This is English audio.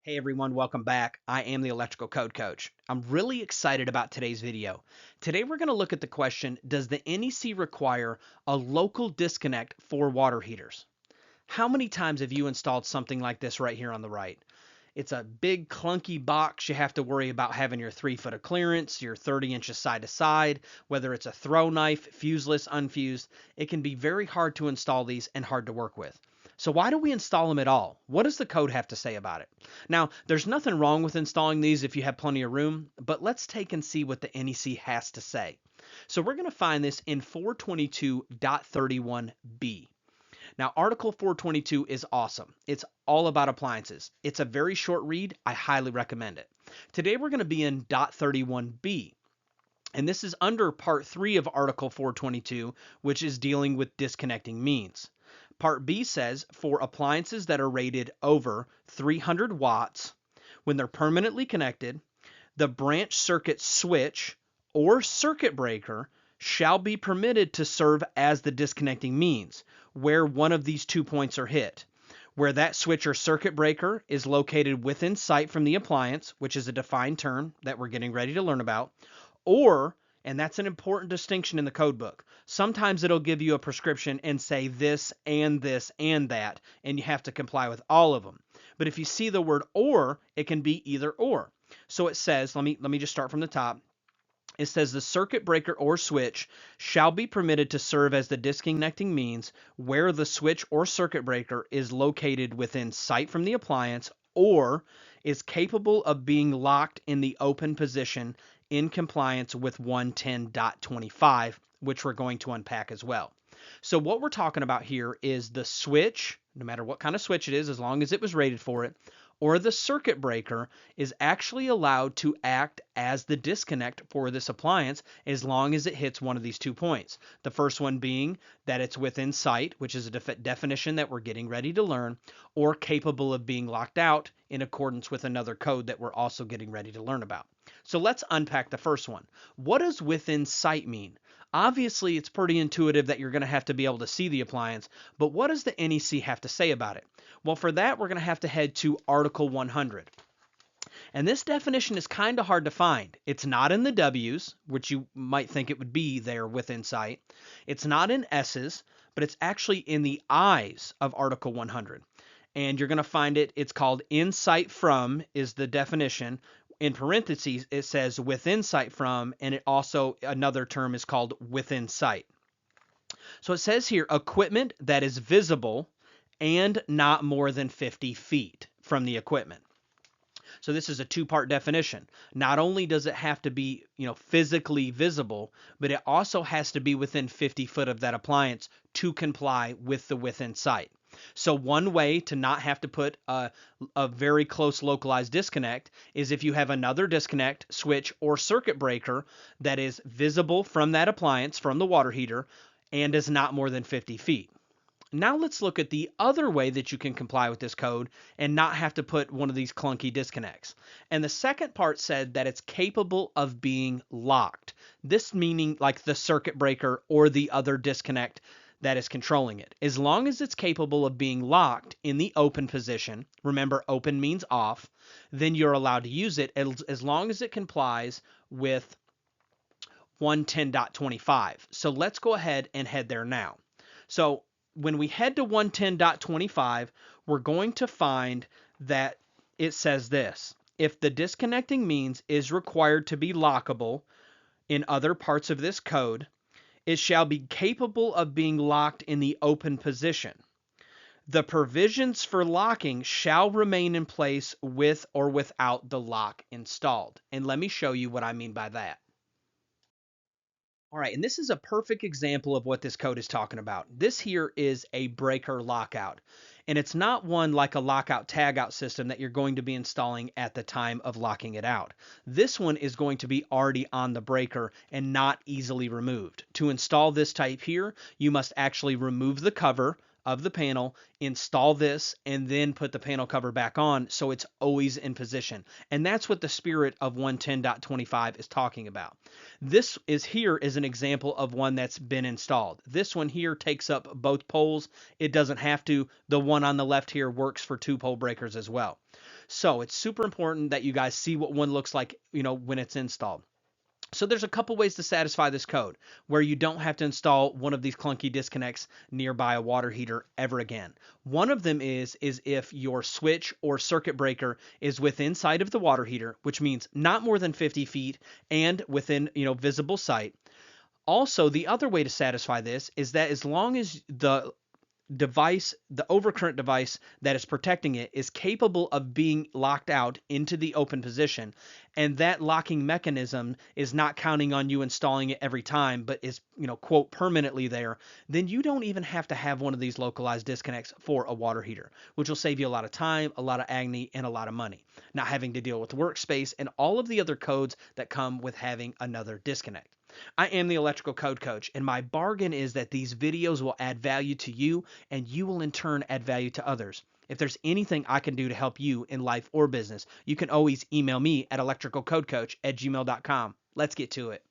Hey everyone, welcome back. I am the Electrical Code Coach. I'm really excited about today's video. Today we're going to look at the question, does the NEC require a local disconnect for water heaters? How many times have you installed something like this right here on the right? It's a big clunky box. You have to worry about having your 3 foot of clearance, your 30 inches side to side, whether it's a throw knife, fuseless, unfused. It can be very hard to install these and hard to work with. So why do we install them at all? What does the code have to say about it? Now, there's nothing wrong with installing these if you have plenty of room, but let's take and see what the NEC has to say. So we're going to find this in 422.31b. Now, Article 422 is awesome. It's all about appliances. It's a very short read. I highly recommend it. Today, we're going to be in .31b, and this is under Part 3 of Article 422, which is dealing with disconnecting means. Part B says, for appliances that are rated over 300 watts, when they're permanently connected, the branch circuit switch or circuit breaker shall be permitted to serve as the disconnecting means where one of these 2 points are hit. Where that switch or circuit breaker is located within sight from the appliance, which is a defined term that we're getting ready to learn about, or, and that's an important distinction in the code book, sometimes it'll give you a prescription and say this and this and that, and you have to comply with all of them. But if you see the word or, it can be either or. So it says, let me just start from the top. It says the circuit breaker or switch shall be permitted to serve as the disconnecting means where the switch or circuit breaker is located within sight from the appliance or is capable of being locked in the open position in compliance with 110.25, which we're going to unpack as well. So what we're talking about here is the switch, no matter what kind of switch it is, as long as it was rated for it, or the circuit breaker is actually allowed to act as the disconnect for this appliance as long as it hits one of these 2 points. The first one being that it's within sight, which is a definition that we're getting ready to learn, or capable of being locked out in accordance with another code that we're also getting ready to learn about. So let's unpack the first one. What does within sight mean? Obviously, it's pretty intuitive that you're going to have to be able to see the appliance, but what does the NEC have to say about it? Well, for that, we're going to have to head to Article 100. And this definition is kind of hard to find. It's not in the W's, which you might think it would be there within sight. It's not in S's, but it's actually in the I's of Article 100. And you're going to find it, it's called in sight from is the definition. In parentheses, it says within sight from, and it also, another term is called within sight. So it says here, equipment that is visible and not more than 50 feet from the equipment. So this is a two-part definition. Not only does it have to be, physically visible, but it also has to be within 50 foot of that appliance to comply with the within sight. So one way to not have to put a very close localized disconnect is if you have another disconnect, switch, or circuit breaker that is visible from that appliance, from the water heater, and is not more than 50 feet. Now let's look at the other way that you can comply with this code and not have to put one of these clunky disconnects. And the second part said that it's capable of being locked. This meaning like the circuit breaker or the other disconnect that is controlling it. As long as it's capable of being locked in the open position, remember open means off, then you're allowed to use it as long as it complies with 110.25. So let's go ahead and head there now. So when we head to 110.25, we're going to find that it says this. If the disconnecting means is required to be lockable in other parts of this code, it shall be capable of being locked in the open position. The provisions for locking shall remain in place with or without the lock installed. And let me show you what I mean by that. All right, and this is a perfect example of what this code is talking about. This here is a breaker lockout, and it's not one like a lockout tagout system that you're going to be installing at the time of locking it out. This one is going to be already on the breaker and not easily removed. To install this type here, you must actually remove the cover of the panel, install this, and then put the panel cover back on so it's always in position. And that's what the spirit of 110.25 is talking about. This is an example of one that's been installed. This one here takes up both poles. It doesn't have to. The one on the left here works for 2-pole breakers as well. So it's super important that you guys see what one looks like, when it's installed. So there's a couple ways to satisfy this code where you don't have to install one of these clunky disconnects nearby a water heater ever again. One of them is if your switch or circuit breaker is within inside of the water heater, which means not more than 50 feet and within, visible sight. Also, the other way to satisfy this is that as long as the overcurrent device that is protecting it is capable of being locked out into the open position, and that locking mechanism is not counting on you installing it every time, but is, quote, permanently there, then you don't even have to have one of these localized disconnects for a water heater, which will save you a lot of time, a lot of agony, and a lot of money, not having to deal with the workspace and all of the other codes that come with having another disconnect. I am the electrical code coach, and my bargain is that these videos will add value to you, and you will in turn add value to others. If there's anything I can do to help you in life or business, you can always email me at electricalcodecoach@gmail.com. Let's get to it.